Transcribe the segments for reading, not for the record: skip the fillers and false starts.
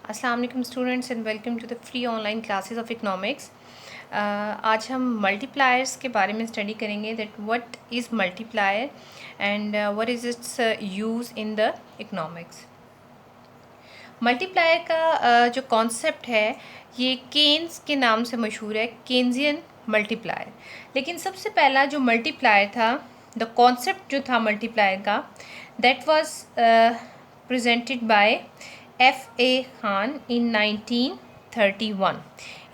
अस्सलाम वालेकुम students and welcome to the free online classes of economics. आज हम मल्टीप्लायर्स के बारे में स्टडी करेंगे that what is multiplier and what is its use in the economics. Multiplier का जो कॉन्सेप्ट है ये केन्स के नाम से मशहूर है, केन्जियन मल्टीप्लायर। लेकिन सबसे पहला जो मल्टीप्लायर था, द कॉन्सेप्ट जो था मल्टीप्लायर का, that was presented by F.A. Kahn in 1931।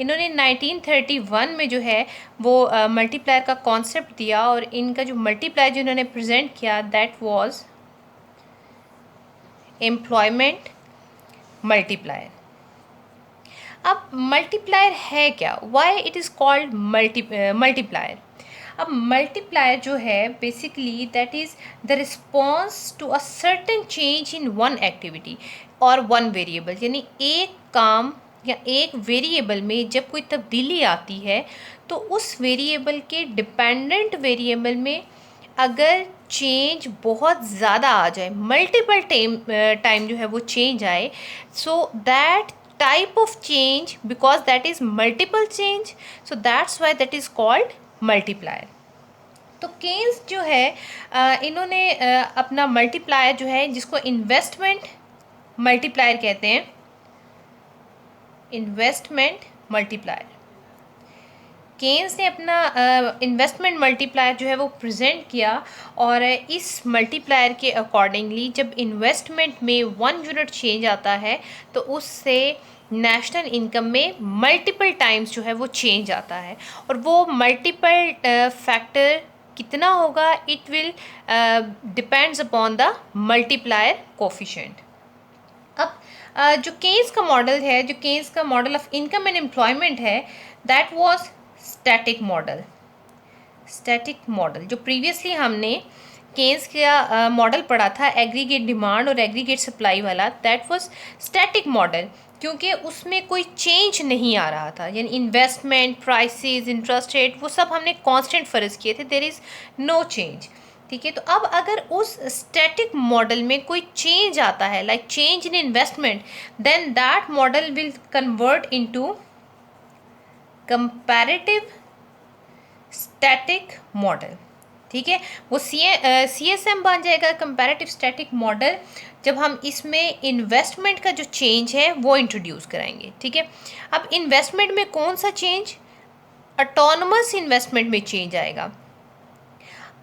इन्होंने 1931 में जो है वो मल्टीप्लायर का कॉन्सेप्ट दिया और इनका जो मल्टीप्लायर जो इन्होंने प्रेजेंट किया दैट वाज एम्प्लॉयमेंट मल्टीप्लायर। अब मल्टीप्लायर है क्या, why it is called multiplier. अब मल्टीप्लायर जो है basically that is the response to a certain change in one activity और वन वेरिएबल, यानी एक काम या एक वेरिएबल में जब कोई तब्दीली आती है तो उस वेरिएबल के डिपेंडेंट वेरिएबल में अगर चेंज बहुत ज़्यादा आ जाए, मल्टीपल टाइम जो है वो चेंज आए, so that type of change, because that is multiple change, so that's why that is called multiplier. तो केन्स जो है इन्होंने अपना मल्टीप्लायर जो है जिसको इन्वेस्टमेंट मल्टीप्लायर कहते हैं, इन्वेस्टमेंट मल्टीप्लायर, केन्स ने अपना इन्वेस्टमेंट मल्टीप्लायर जो है वो प्रेजेंट किया और इस मल्टीप्लायर के अकॉर्डिंगली जब इन्वेस्टमेंट में 1 यूनिट चेंज आता है तो उससे नेशनल इनकम में मल्टीपल टाइम्स जो है वो चेंज आता है और वो मल्टीपल फैक्टर कितना होगा, it will depends upon the multiplier coefficient. अब जो केन्स का मॉडल है, जो केन्स का model of income and employment है, that was static model. Static model जो प्रीवियसली हमने केन्स का मॉडल पढ़ा था एग्रीगेट डिमांड और एग्रीगेट सप्लाई वाला, दैट वाज स्टैटिक मॉडल, क्योंकि उसमें कोई चेंज नहीं आ रहा था, यानी इन्वेस्टमेंट, प्राइसेस, इंटरेस्ट रेट, वो सब हमने कांस्टेंट फ़र्ज़ किए थे, देयर इज़ नो चेंज। ठीक है, तो अब अगर उस स्टैटिक मॉडल में कोई चेंज आता है, like change in investment, then that model will convert into comparative static model. ठीक है, वो CSM बन जाएगा, कंपैरेटिव स्टैटिक मॉडल, जब हम इसमें इन्वेस्टमेंट का जो चेंज है वो इंट्रोड्यूस कराएंगे। ठीक है, अब इन्वेस्टमेंट में कौन सा चेंज, ऑटोनमस इन्वेस्टमेंट में चेंज आएगा।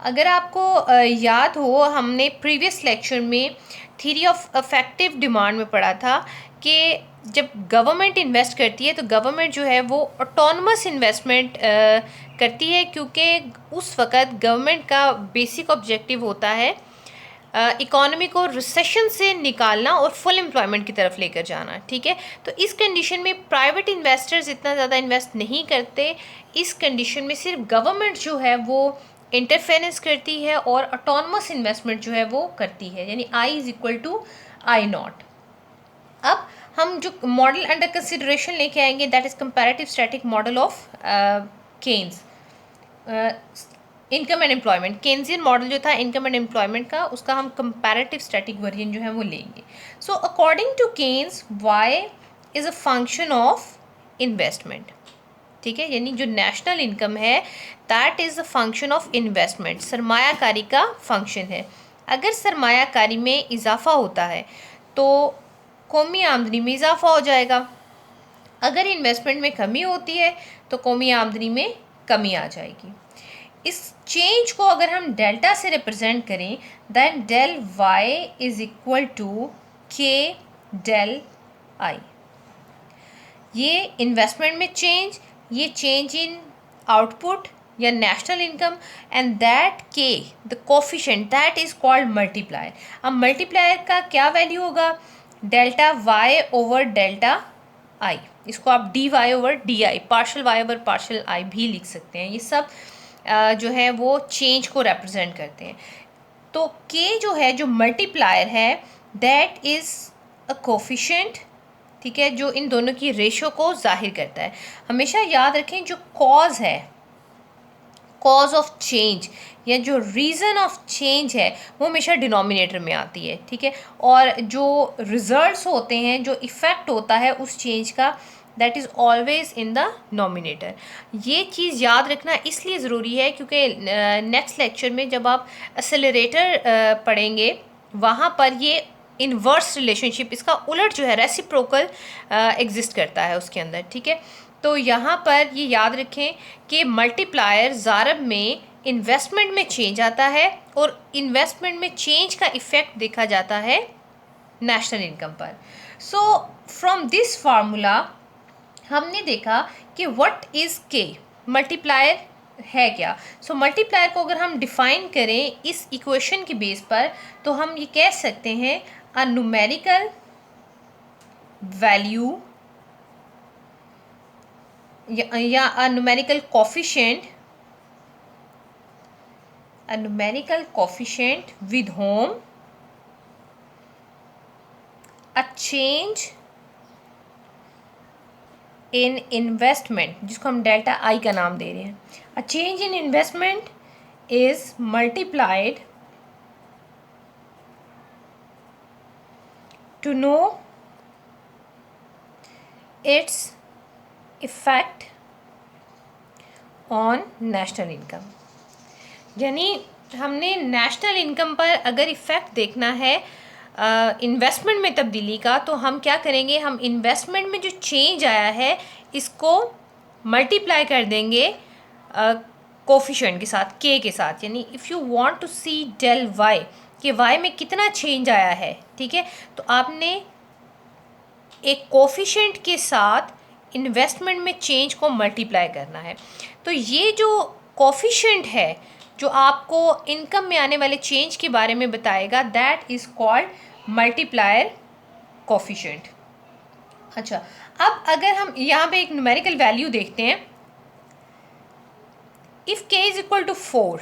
अगर आपको याद हो, हमने प्रीवियस लेक्चर में थ्योरी ऑफ इफेक्टिव डिमांड में पढ़ा था कि जब गवर्नमेंट इन्वेस्ट करती है तो गवर्नमेंट जो है वो ऑटोनमस इन्वेस्टमेंट करती है, क्योंकि उस वक़्त गवर्नमेंट का बेसिक ऑब्जेक्टिव होता है इकॉनमी को रिसेशन से निकालना और फुल एम्प्लॉयमेंट की तरफ लेकर जाना। ठीक है, तो इस कंडीशन में प्राइवेट इन्वेस्टर्स इतना ज़्यादा इन्वेस्ट नहीं करते, इस कंडीशन में सिर्फ गवर्नमेंट जो है वो इंटरफेरेंस करती है और ऑटोनमस इन्वेस्टमेंट जो है वो करती है, यानी I=I0। अब हम जो मॉडल अंडर कंसिडरेशन लेके आएंगे that is comparative static model of Keynes, income and employment. Keynesian model जो था इनकम एंड एम्प्लॉयमेंट का, उसका हम कंपैरेटिव स्टैटिक वर्जन जो है वो लेंगे। So according to Keynes, Y is a function of investment. ठीक है, यानी जो नेशनल इनकम है that is a function of investment, सरमायाकारी का फंक्शन है। अगर सरमायाकारी में इजाफा होता है तो कौमी आमदनी में इजाफा हो जाएगा, अगर इन्वेस्टमेंट में कमी होती है तो कौमी आमदनी में कमी आ जाएगी। इस चेंज को अगर हम डेल्टा से रिप्रेजेंट करें, then del Y is equal to K del I. ये इन्वेस्टमेंट में चेंज, ये चेंज इन आउटपुट या national income, and that K the coefficient that is called multiplier. अब मल्टीप्लायर का क्या वैल्यू होगा, delta Y over delta I. इसको आप dy over di, partial y over partial i भी लिख सकते हैं। ये सब जो है वो चेंज को रिप्रेजेंट करते हैं। तो k जो है, जो मल्टीप्लायर है, दैट इज़ अ कोफिशिएंट, ठीक है, जो इन दोनों की रेशो को जाहिर करता है। हमेशा याद रखें जो कॉज है, कॉज ऑफ चेंज या जो रीज़न ऑफ चेंज है वो हमेशा डिनोमिनेटर में आती है, ठीक है। और जो रिजल्ट्स होते हैं, जो इफ़ेक्ट होता है उस चेंज का, that is always in the nominator. ये चीज़ याद रखना इसलिए ज़रूरी है क्योंकि नेक्स्ट लेक्चर में जब आप एक्सेलरेटर पढ़ेंगे वहाँ पर ये इन्वर्स रिलेशनशिप, इसका उलट जो है रेसिप्रोकल एग्जिस्ट करता है उसके अंदर, ठीक है। तो यहाँ पर ये याद रखें कि मल्टीप्लायर ज़ारब में इन्वेस्टमेंट में चेंज आता है और इन्वेस्टमेंट में चेंज का इफ़ेक्ट देखा जाता है नेशनल इनकम पर। सो फ्रॉम दिस फार्मूला हमने देखा कि व्हाट इज़ के, मल्टीप्लायर है क्या। सो मल्टीप्लायर को अगर हम डिफ़ाइन करें इस इक्वेशन के बेस पर तो हम ये कह सकते हैं अ न्यूमेरिकल वैल्यू या a numerical coefficient with whom a change in investment, जिसको हम डेल्टा आई का नाम दे रहे हैं, a change in investment is multiplied to know its effect on national income। यानी हमने नेशनल इनकम पर अगर इफ़ेक्ट देखना है इन्वेस्टमेंट में तब्दीली का, तो हम क्या करेंगे, हम इन्वेस्टमेंट में जो चेंज आया है इसको मल्टीप्लाई कर देंगे कोफिशिएंट के साथ, के के साथ। यानी if you want to see del Y कि वाई में कितना चेंज आया है, ठीक है, तो आपने एक कोफिशिएंट के साथ इन्वेस्टमेंट में चेंज को मल्टीप्लाई करना है। तो ये जो कोफिशिएंट है जो आपको इनकम में आने वाले चेंज के बारे में बताएगा, that is called multiplier coefficient. अच्छा, अब अगर हम यहाँ पे एक न्यूमेरिकल वैल्यू देखते हैं, इफ़ के इज़ इक्वल टू 4,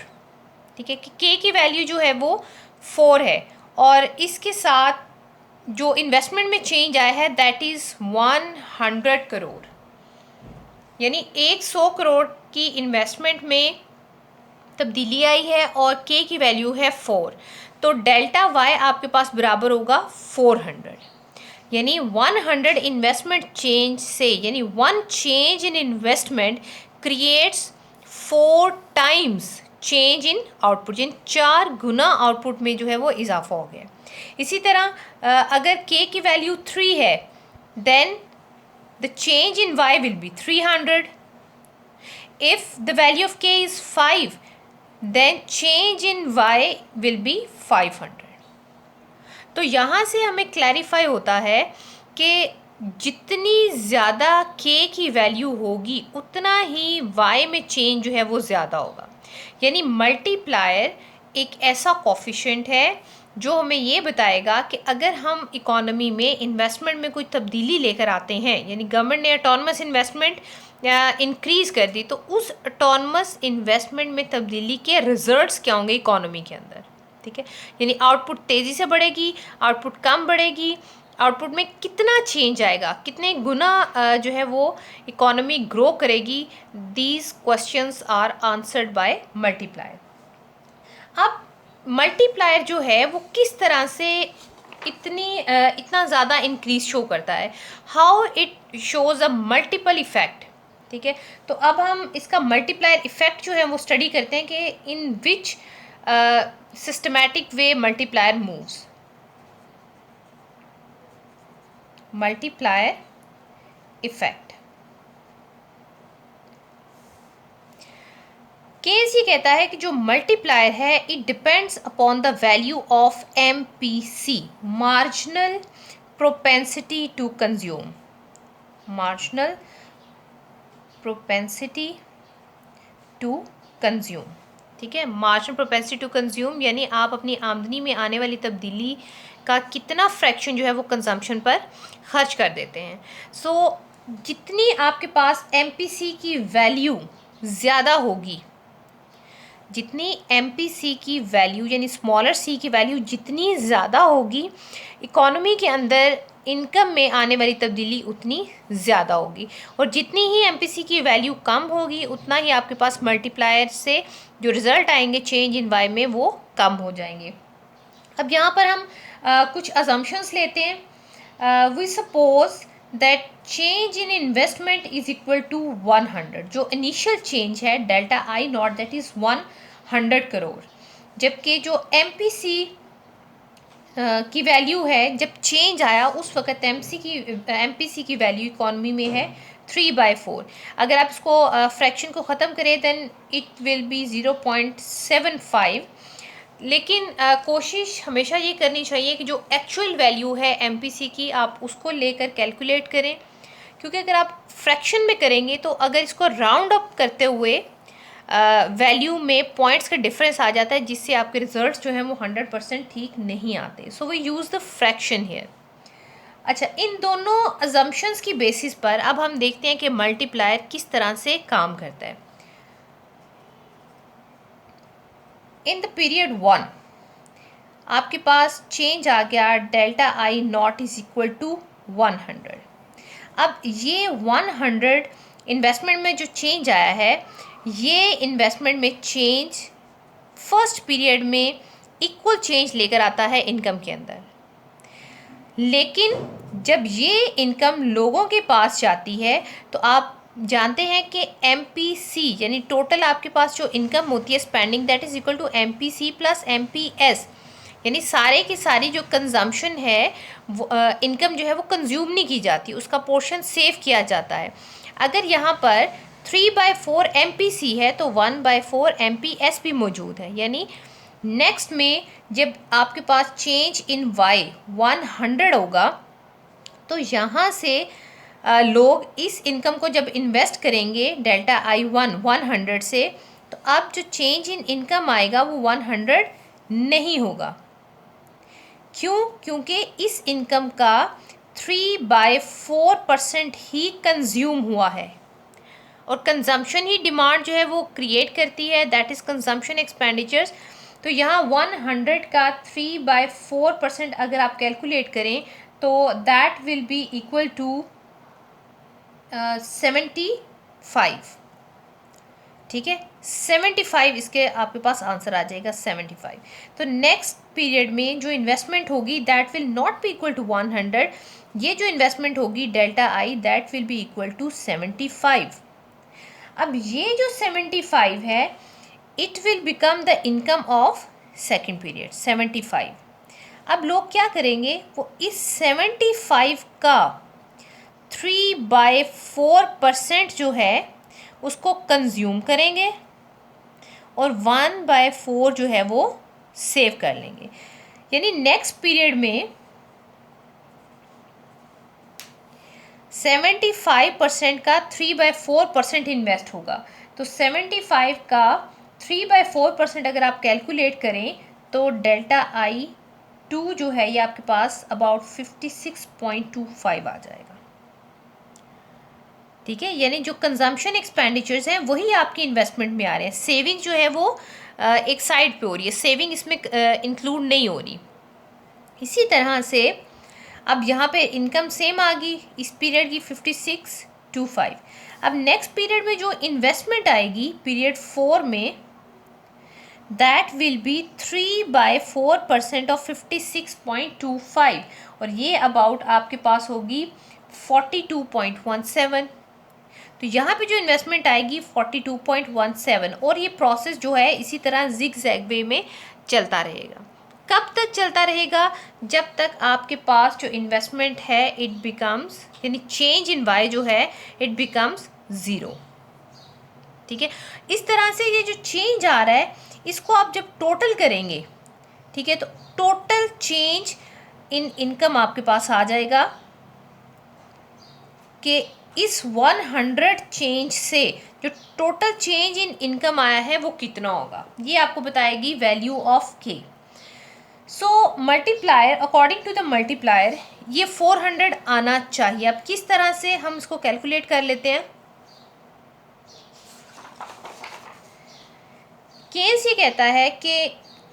ठीक है, कि के की वैल्यू जो है वो 4 है और इसके साथ जो इन्वेस्टमेंट में चेंज आया है दैट इज़ 100 करोड़, यानी 100 करोड़ की इन्वेस्टमेंट में तब्दीली आई है और के की वैल्यू है 4, तो डेल्टा वाई आपके पास बराबर होगा 400। यानी 100 इन्वेस्टमेंट चेंज से, यानी one change in investment creates 4 times change in output, यानी 4 गुना आउटपुट में जो है वो इजाफा हो गया। इसी तरह अगर के की वैल्यू 3 है then the change in Y will be 300। If the value of K is 5 then change in y will be 500। तो यहाँ से हमें क्लैरिफाई होता है कि जितनी ज़्यादा k की वैल्यू होगी उतना ही y में चेंज जो है वो ज़्यादा होगा। यानी मल्टीप्लायर एक ऐसा कोफिशिएंट है जो हमें ये बताएगा कि अगर हम इकोनॉमी में इन्वेस्टमेंट में कोई तब्दीली लेकर आते हैं, यानी गवर्नमेंट ने ऑटोनमस इन्वेस्टमेंट इंक्रीज़ कर दी, तो उस ऑटोनमस इन्वेस्टमेंट में तब्दीली के रिजल्ट्स क्या होंगे इकोनॉमी के अंदर, ठीक है। यानी आउटपुट तेज़ी से बढ़ेगी, आउटपुट कम बढ़ेगी, आउटपुट में कितना चेंज आएगा, कितने गुना जो है वो इकोनॉमी ग्रो करेगी, these questions are answered by multiplier. अब मल्टीप्लायर जो है वो किस तरह से इतना ज़्यादा इंक्रीज शो करता है, how it shows a multiple effect, ठीक है। तो अब हम इसका मल्टीप्लायर इफ़ेक्ट जो है वो स्टडी करते हैं कि in which systematic way multiplier moves. Multiplier effect, केस ये कहता है कि जो मल्टीप्लायर है it depends upon the value of MPC, marginal propensity to consume, marginal propensity to consume, ठीक है। मार्जिनल प्रोपेंसिटी टू कंज्यूम यानी आप अपनी आमदनी में आने वाली तब्दीली का कितना फ्रैक्शन जो है वो कंजम्पशन पर खर्च कर देते हैं। सो जितनी आपके पास MPC की वैल्यू ज़्यादा होगी, जितनी MPC की वैल्यू यानी स्मॉलर सी की वैल्यू जितनी ज़्यादा होगी, इकोनॉमी के अंदर इनकम में आने वाली तब्दीली उतनी ज़्यादा होगी, और जितनी ही एमपीसी की वैल्यू कम होगी उतना ही आपके पास मल्टीप्लायर से जो रिज़ल्ट आएंगे चेंज इन वाई में वो कम हो जाएंगे। अब यहाँ पर हम कुछ अजम्पशंस लेते हैं। We suppose that change in investment is equal to 100। जो इनिशियल चेंज है delta I naught that is 100 crore, जबकि जो एमपीसी की वैल्यू है जब चेंज आया उस वक्त एमपीसी की वैल्यू इकॉनमी में है 3/4। अगर आप इसको फ्रैक्शन को ख़त्म करें दैन इट विल बी 0.75। लेकिन कोशिश हमेशा ये करनी चाहिए कि जो एक्चुअल वैल्यू है एमपीसी की आप उसको लेकर कैलकुलेट करें, क्योंकि अगर आप फ्रैक्शन में करेंगे तो अगर इसको राउंड अप करते हुए वैल्यू में पॉइंट्स का डिफरेंस आ जाता है, जिससे आपके रिजल्ट्स जो हैं वो 100% ठीक नहीं आते। So we use the fraction here. अच्छा, इन दोनों अजम्पशंस की बेसिस पर अब हम देखते हैं कि मल्टीप्लायर किस तरह से काम करता है। इन द पीरियड 1 आपके पास चेंज आ गया delta I naught is equal to 100। अब ये 100 इन्वेस्टमेंट में जो चेंज आया है, ये इन्वेस्टमेंट में चेंज फर्स्ट पीरियड में इक्वल चेंज लेकर आता है इनकम के अंदर। लेकिन जब ये इनकम लोगों के पास जाती है तो आप जानते हैं कि एमपीसी यानी टोटल आपके पास जो इनकम होती है spending that is equal to MPC plus MPS, यानी सारे की सारी जो कंजम्पशन है इनकम जो है वो कंज्यूम नहीं की जाती, उसका पोर्शन सेव किया जाता है। अगर यहाँ पर 3/4 एमपीसी है तो 1/4 एमपीएस भी मौजूद है, यानी नेक्स्ट में जब आपके पास चेंज इन वाई 100 होगा तो यहाँ से लोग इस इनकम को जब इन्वेस्ट करेंगे डेल्टा आई 100 से, तो अब जो चेंज इन इनकम आएगा वो 100 नहीं होगा। क्यों? क्योंकि इस इनकम का 3/4% ही कंज्यूम हुआ है, और कंजम्पशन ही डिमांड जो है वो क्रिएट करती है, दैट इज़ कंजम्पशन एक्सपेंडिचर्स। तो यहाँ 100 का 3/4% अगर आप कैलकुलेट करें तो that will be equal to 75। ठीक है, 75 इसके आपके पास आंसर आ जाएगा 75। तो नेक्स्ट पीरियड में जो इन्वेस्टमेंट होगी that will not be equal to 100। ये जो इन्वेस्टमेंट होगी delta I that will be equal to 75। अब ये जो 75 है it will become the income of second period 75। अब लोग क्या करेंगे, वो इस 75 का 3/4% जो है उसको कंज्यूम करेंगे और 1/4 जो है वो सेव कर लेंगे। यानी नेक्स्ट पीरियड में 75% का 3/4% इन्वेस्ट होगा। तो 75 का 3/4% अगर आप कैलकुलेट करें तो डेल्टा आई 2 जो है ये आपके पास अबाउट 56.25 आ जाएगा। ठीक है, यानी जो कंजम्पशन एक्सपेंडिचर्स हैं वही आपकी इन्वेस्टमेंट में आ रहे हैं, सेविंग जो है वो एक साइड पे हो रही है, सेविंग इसमें इंक्लूड नहीं हो रही। इसी तरह से अब यहाँ पे इनकम सेम आ गई इस पीरियड की 56.25। अब नेक्स्ट पीरियड में जो इन्वेस्टमेंट आएगी पीरियड 4 में दैट विल बी 3/4% ऑफ 56.25, और ये अबाउट आपके पास होगी 42.17। तो यहाँ पे जो इन्वेस्टमेंट आएगी 42.17, और ये प्रोसेस जो है इसी तरह जिग जैग वे में चलता रहेगा। कब तक चलता रहेगा? जब तक आपके पास जो इन्वेस्टमेंट है इट बिकम्स यानी चेंज इन वाई जो है इट बिकम्स 0। ठीक है, इस तरह से ये जो चेंज आ रहा है इसको आप जब टोटल करेंगे, ठीक है, तो टोटल चेंज इन इनकम आपके पास आ जाएगा कि इस 100 चेंज से जो टोटल चेंज इन इनकम आया है वो कितना होगा, ये आपको बताएगी value of K. So multiplier according to the multiplier ये 400 आना चाहिए। अब किस तरह से हम इसको कैलकुलेट कर लेते हैं? केन्स ये कहता है कि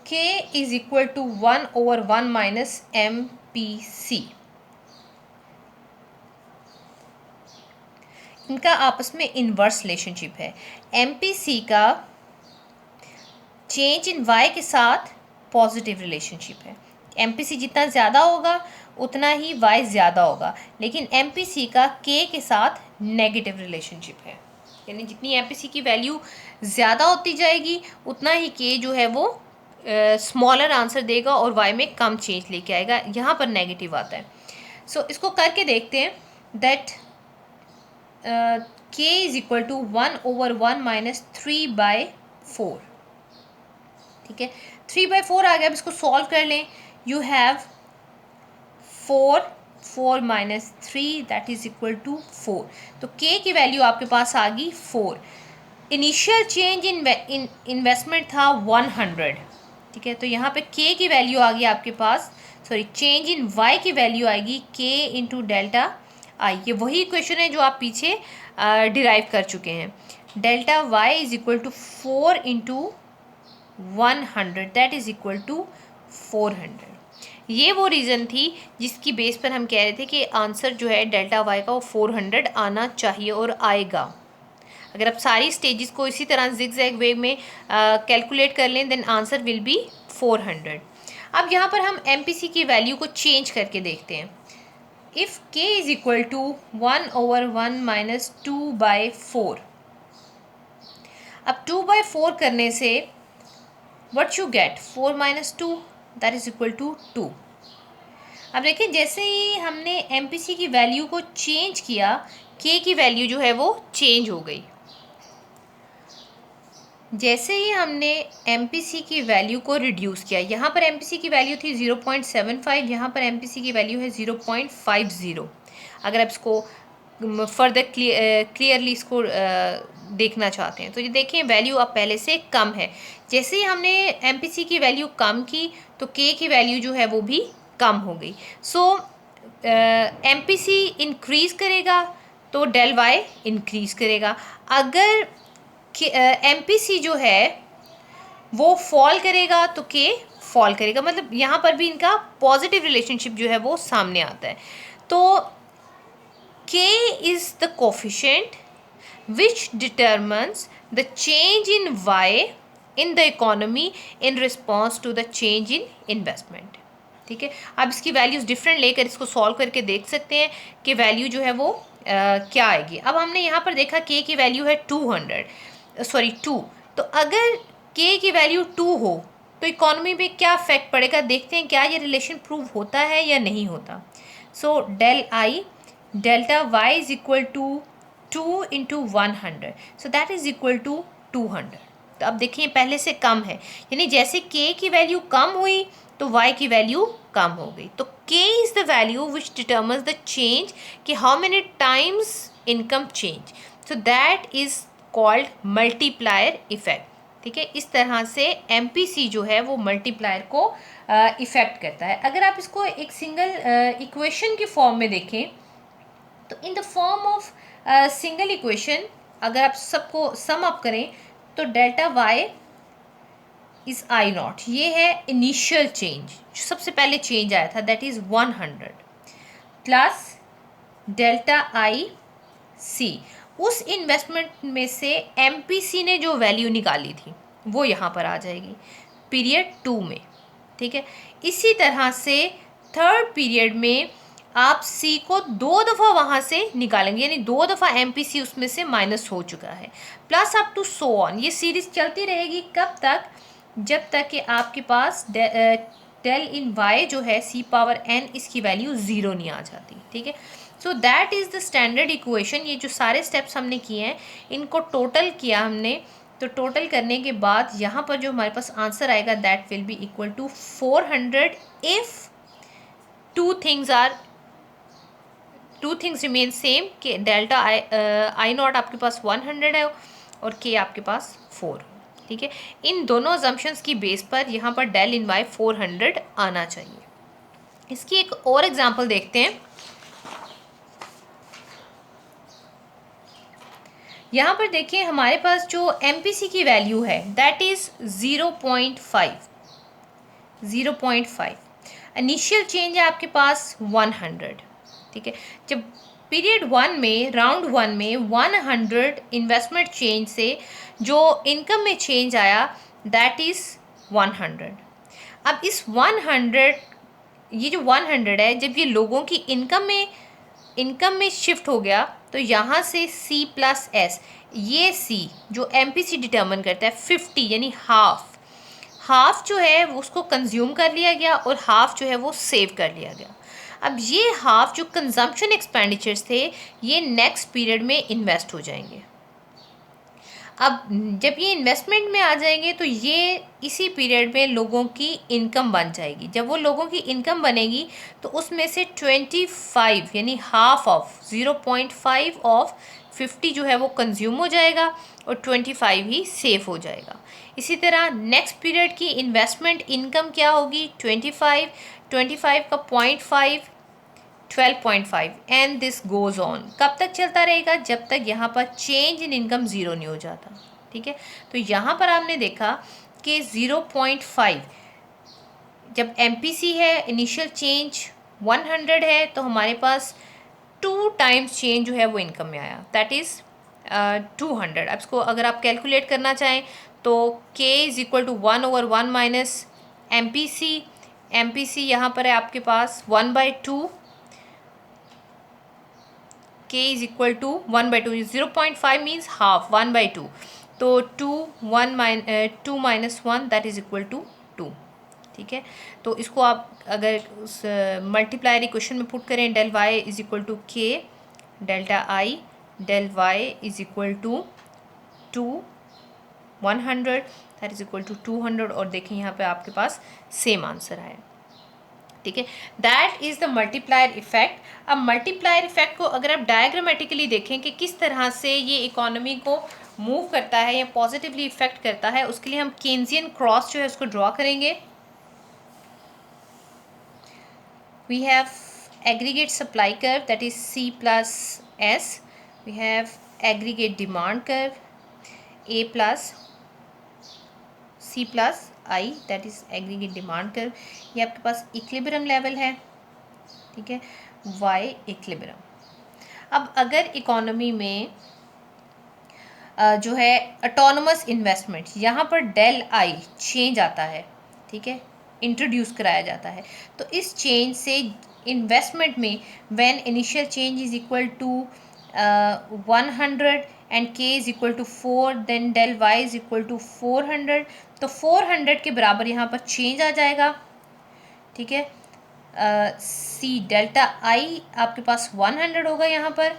k is equal to 1/1 minus M P C. इनका आपस में इन्वर्स रिलेशनशिप है। MPC का चेंज इन y के साथ पॉजिटिव रिलेशनशिप है। MPC जितना ज़्यादा होगा उतना ही y ज़्यादा होगा, लेकिन MPC का k के साथ नेगेटिव रिलेशनशिप है। यानी जितनी MPC की वैल्यू ज़्यादा होती जाएगी उतना ही k जो है वो स्मॉलर आंसर देगा और y में कम चेंज लेके आएगा, यहाँ पर नेगेटिव आता है। सो इसको करके देखते हैं। That k is equal to 1/1 minus 3/4। ठीक है, 3/4 आ गया। अब इसको सॉल्व कर लें। You have 4 minus 3 that is equal to 4। तो k की वैल्यू आपके पास आ गई 4। इनिशियल चेंज इन इन्वेस्टमेंट था 100। ठीक है, तो यहाँ पे k की वैल्यू आ गई आपके पास, सॉरी चेंज इन y की वैल्यू आएगी k इंटू डेल्टा आई। ये वही इक्वेशन है जो आप पीछे डिराइव कर चुके हैं। Delta y is equal to 4 into 100 that is equal to 400। ये वो रीज़न थी जिसकी बेस पर हम कह रहे थे कि आंसर जो है डेल्टा वाई का वो 400 आना चाहिए और आएगा। अगर आप सारी स्टेजेस को इसी तरह जिगजैग वे में कैलकुलेट कर लें देन आंसर विल बी 400। अब यहाँ पर हम MPC की वैल्यू को चेंज करके देखते हैं। If k is equal to 1/1 minus 2/4। अब 2/4 करने से what you get 4 minus 2 that is equal to 2। अब देखिए जैसे ही हमने MPC की वैल्यू को चेंज किया k की वैल्यू जो है वो चेंज हो गई। जैसे ही हमने MPC की वैल्यू को रिड्यूस किया, यहाँ पर MPC की वैल्यू थी 0.75, यहाँ पर MPC की वैल्यू है 0.50। अगर आप इसको फर्दर क्लियरली इसको देखना चाहते हैं तो ये देखें वैल्यू अब पहले से कम है। जैसे ही हमने MPC की वैल्यू कम की तो k की वैल्यू जो है वो भी कम हो गई। सो MPC इंक्रीज़ करेगा तो डेल y इंक्रीज़ करेगा। अगर MPC जो है वो फॉल करेगा तो k फॉल करेगा। मतलब यहाँ पर भी इनका पॉजिटिव रिलेशनशिप जो है वो सामने आता है। तो k is the coefficient which determines the change in y in the economy in response to the change in investment। ठीक है, अब इसकी वैल्यूज़ डिफरेंट लेकर इसको सॉल्व करके देख सकते हैं कि वैल्यू जो है वो क्या आएगी। अब हमने यहाँ पर देखा k की वैल्यू है 2। तो अगर k की वैल्यू 2 हो तो इकोनॉमी पे क्या इफेक्ट पड़ेगा, देखते हैं क्या ये रिलेशन प्रूव होता है या नहीं होता। So delta y is equal to 2 into 100, so that is equal to 200। तो अब देखिए पहले से कम है, यानी जैसे k की वैल्यू कम हुई तो y की वैल्यू कम हो गई। तो k is the value which determines the change कि how many times income change. So that is called multiplier effect. ठीक है, इस तरह से MPC जो है वो मल्टीप्लायर को इफ़ेक्ट करता है। अगर आप इसको एक सिंगल इक्वेशन के फॉर्म में देखें तो in the form of single equation अगर आप सबको सम अप करें तो डेल्टा y इज़ I0। ये है इनिशियल चेंज, जो सबसे पहले चेंज आया था, that is 100 plus delta IC उस इन्वेस्टमेंट में से MPC ने जो वैल्यू निकाली थी वो यहाँ पर आ जाएगी पीरियड 2 में। ठीक है, इसी तरह से थर्ड पीरियड में आप C को 2 दफ़ा वहाँ से निकालेंगे, यानी 2 दफ़ा MPC उसमें से माइनस हो चुका है, plus up to so on. ये सीरीज़ चलती रहेगी कब तक, जब तक कि आपके पास डेल इन y जो है C पावर n इसकी वैल्यू 0 नहीं आ जाती। ठीक है, सो that is the standard equation. ये जो सारे स्टेप्स हमने किए हैं इनको टोटल किया हमने, तो टोटल करने के बाद यहाँ पर जो हमारे पास आंसर आएगा that will be equal to 400 if two things remain same कि डेल्टा I0 आपके पास 100 है और k आपके पास 4। ठीक है, इन दोनों अजम्पशंस की बेस पर यहाँ पर डेल इन y 400 आना चाहिए। इसकी एक और एग्जांपल देखते हैं। यहाँ पर देखिए हमारे पास जो MPC की वैल्यू है दैट इज़ 0.5। इनिशियल चेंज है आपके पास 100। ठीक है, जब पीरियड 1 में, राउंड 1 में 100 इन्वेस्टमेंट चेंज से जो इनकम में चेंज आया दैट इज़ 100। अब इस 100, ये जो 100 है, जब ये लोगों की इनकम में शिफ्ट हो गया तो यहाँ से C प्लस S, ये C जो MPC डिटर्मिन करता है 50 यानी हाफ जो है वो उसको कंज्यूम कर लिया गया और हाफ जो है वो सेव कर लिया गया। अब ये हाफ जो कंजम्पशन एक्सपेंडिचर्स थे ये नेक्स्ट पीरियड में इन्वेस्ट हो जाएंगे। अब जब ये इन्वेस्टमेंट में आ जाएंगे तो ये इसी पीरियड में लोगों की इनकम बन जाएगी। जब वो लोगों की इनकम बनेगी तो उसमें से 25 यानी हाफ ऑफ 0.5 ऑफ 50 जो है वो कंज्यूम हो जाएगा और 25 ही सेव हो जाएगा। इसी तरह नेक्स्ट पीरियड की इन्वेस्टमेंट इनकम क्या होगी, 25 का 0.5 12.5 एंड दिस गोज़ ऑन। कब तक चलता रहेगा, जब तक यहाँ पर चेंज इन इनकम ज़ीरो नहीं हो जाता। ठीक है, तो यहाँ पर आपने देखा कि 0.5 जब MPC है, इनिशियल चेंज 100 है, तो हमारे पास 2 टाइम्स चेंज जो है वो इनकम में आया, दैट इज़ 200। अब इसको अगर आप कैलकुलेट करना चाहें तो K is equal to 1/1 minus MPC यहाँ पर है आपके पास 1/2, K is equal to 1/2, 0.5 means half, 1/2, तो 2 minus 1 that is equal to 2। ठीक है, तो इसको आप अगर उस मल्टीप्लायर इक्वेशन में पुट करें, del y is equal to K delta I del y is equal to 100 that is equal to 200, और देखें यहाँ पे आपके पास सेम आंसर आया। ठीक है, that is the multiplier effect. अब मल्टीप्लायर इफेक्ट को अगर आप डायग्रामेटिकली देखें कि किस तरह से ये इकोनॉमी को मूव करता है या पॉजिटिवली इफेक्ट करता है, उसके लिए हम केन्जियन क्रॉस जो है उसको ड्रॉ करेंगे। We have aggregate supply curve that is C plus S, we have aggregate demand curve A plus C plus I that is aggregate demand curve. ये आपके पास इक्विलिब्रियम लेवल है। ठीक है, Y इक्विलिब्रियम। अब अगर इकोनॉमी में जो है ऑटोनमस इन्वेस्टमेंट, यहाँ पर डेल I चेंज आता है, ठीक है, इंट्रोड्यूस कराया जाता है, तो इस चेंज से इन्वेस्टमेंट में when initial change is equal to 100 and K is equal to 4, then del Y is equal to 400, तो 400 के बराबर यहाँ पर चेंज आ जाएगा। ठीक है, C डेल्टा I आपके पास 100 होगा, यहाँ पर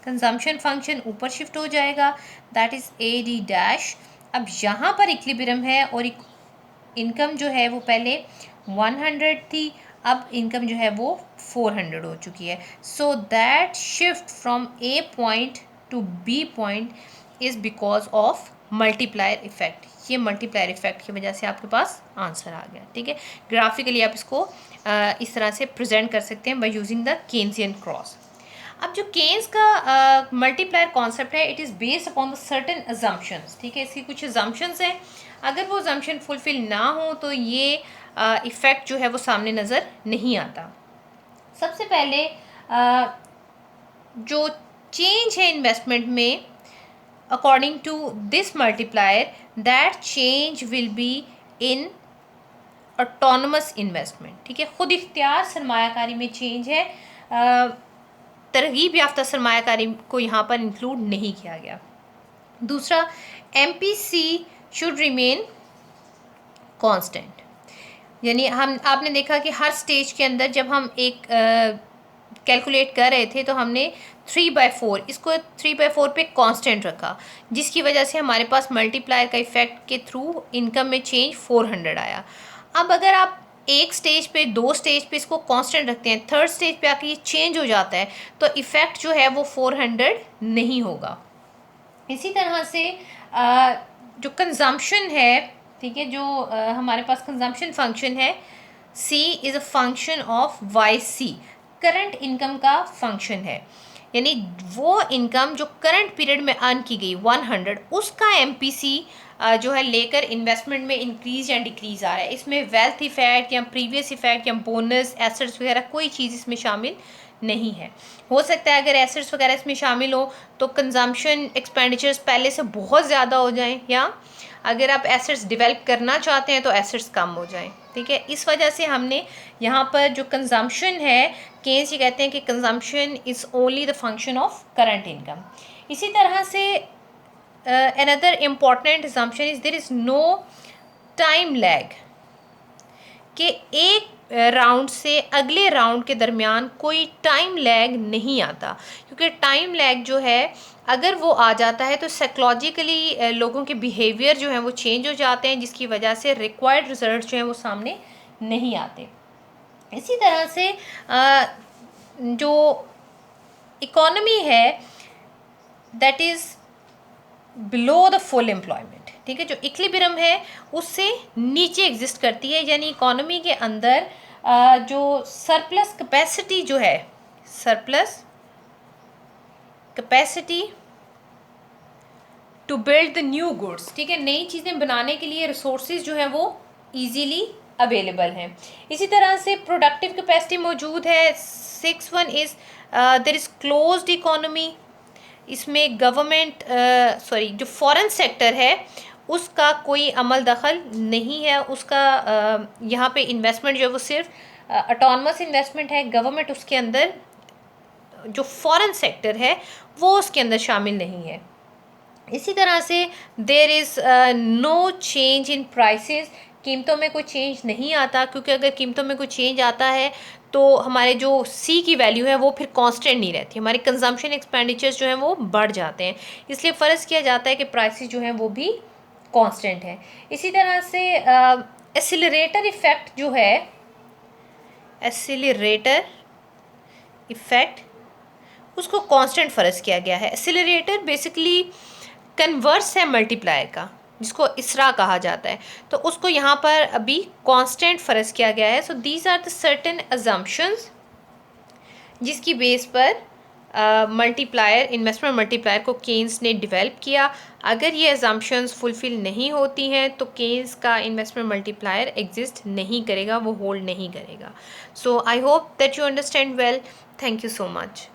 कंजम्पशन फंक्शन ऊपर शिफ्ट हो जाएगा, दैट इज़ AD डैश। अब यहाँ पर इक्विलिब्रियम है और इनकम जो है वो पहले 100 थी, अब इनकम जो है वो 400 हो चुकी है। So that shift from A point two B point is because of multiplier effect. ये मल्टीप्लायर इफेक्ट की वजह से आपके पास आंसर आ गया। ठीक है, ग्राफिकली आप इसको इस तरह से प्रेजेंट कर सकते हैं बाय यूजिंग द केन्सियन क्रॉस। अब जो केन्स का मल्टीप्लायर कॉन्सेप्ट है, it is based upon the certain assumptions. ठीक है, इसकी कुछ अजम्पशंस हैं, अगर वो अजम्पशन फुलफिल ना हो तो ये इफ़ेक्ट जो है वो सामने नज़र नहीं आता। सबसे पहले जो चेंज है इन्वेस्टमेंट में according to this multiplier, that change will be in autonomous investment. ठीक है, खुद इख्तियार सरमायाकारी में चेंज है, तरगीब याफ्ता सरमायाकारी को यहाँ पर इंक्लूड नहीं किया गया। दूसरा, MPC शुड रिमेन कांस्टेंट, यानी आपने देखा कि हर स्टेज के अंदर जब हम एक कैलकुलेट कर रहे थे तो हमने 3/4 इसको 3/4 पे कांस्टेंट रखा, जिसकी वजह से हमारे पास मल्टीप्लायर का इफेक्ट के थ्रू इनकम में चेंज 400 आया। अब अगर आप एक स्टेज पे, दो स्टेज पे इसको कांस्टेंट रखते हैं, थर्ड स्टेज पे आके ये चेंज हो जाता है, तो इफ़ेक्ट जो है वो 400 नहीं होगा। इसी तरह से जो कंजम्पशन है, ठीक है, जो हमारे पास कंजम्पशन फंक्शन है, C is a function of YC, current income का फंक्शन है, यानी वो इनकम जो करंट पीरियड में अर्न की गई 100, उसका MPC जो है लेकर इन्वेस्टमेंट में इंक्रीज या डिक्रीज आ रहा है। इसमें वेल्थ इफेक्ट या प्रीवियस इफेक्ट या बोनस एसेट्स वगैरह कोई चीज़ इसमें शामिल नहीं है। हो सकता है अगर एसेट्स वगैरह इसमें शामिल हो तो कंजम्पशन एक्सपेंडिचर्स पहले से बहुत ज़्यादा हो जाएं, या अगर आप एसेट्स डेवलप करना चाहते हैं तो एसेट्स कम हो जाएं। ठीक है, इस वजह से हमने यहाँ पर जो कंजम्पशन है, केन्स ये कहते हैं कि consumption is only the function of current income. इसी तरह से another important assumption is there is no time lag, कि एक राउंड से अगले राउंड के दरमियान कोई टाइम लैग नहीं आता, क्योंकि टाइम लैग जो है अगर वो आ जाता है तो साइकोलॉजिकली लोगों के बिहेवियर जो हैं वो चेंज हो जाते हैं, जिसकी वजह से रिक्वायर्ड रिजल्ट जो हैं वो सामने नहीं आते। इसी तरह से जो इकोनॉमी है that is below the full employment, ठीक है, जो इक्विलिब्रियम है उससे नीचे एग्जिस्ट करती है, यानी इकोनॉमी के अंदर जो सरप्लस कैपेसिटी जो है, surplus capacity to build the new goods, ठीक है, नई चीज़ें बनाने के लिए रिसोर्सेज जो हैं वो ईजीली अवेलेबल हैं। इसी तरह से प्रोडक्टिव कैपेसिटी मौजूद है। 6 is there is closed economy, इसमें गवर्नमेंट जो फॉरेन सेक्टर है उसका कोई अमल दखल नहीं है, उसका यहाँ पे इन्वेस्टमेंट जो है वो सिर्फ ऑटोनमस इन्वेस्टमेंट है, गवर्नमेंट उसके अंदर जो फॉरेन सेक्टर है वो उसके अंदर शामिल नहीं है। इसी तरह से there is no change in prices, कीमतों में कोई चेंज नहीं आता, क्योंकि अगर कीमतों में कोई चेंज आता है तो हमारे जो सी की वैल्यू है वो फिर कांस्टेंट नहीं रहती, हमारे कंजम्पशन एक्सपेंडिचर्स जो हैं वो बढ़ जाते हैं, इसलिए फ़र्ज़ किया जाता है कि प्राइसेस जो हैं वो भी कांस्टेंट हैं। इसी तरह से एक्सीलरेटर इफ़ेक्ट जो है, एक्सीलरेटर इफ़ेक्ट उसको कांस्टेंट फ़र्ज़ किया गया है। एक्सीलरेटर बेसिकली कन्वर्स है मल्टीप्लायर का, जिसको इसरा कहा जाता है, तो उसको यहाँ पर अभी कांस्टेंट फ़र्ज़ किया गया है। So these are the certain assumptions जिसकी बेस पर मल्टीप्लायर, इन्वेस्टमेंट मल्टीप्लायर को केन्स ने डेवलप किया। अगर ये अजम्पशंस फुलफ़िल नहीं होती हैं तो केन्स का इन्वेस्टमेंट मल्टीप्लायर एग्जिस्ट नहीं करेगा, वो होल्ड नहीं करेगा। So I hope that you understand well. Thank you so much.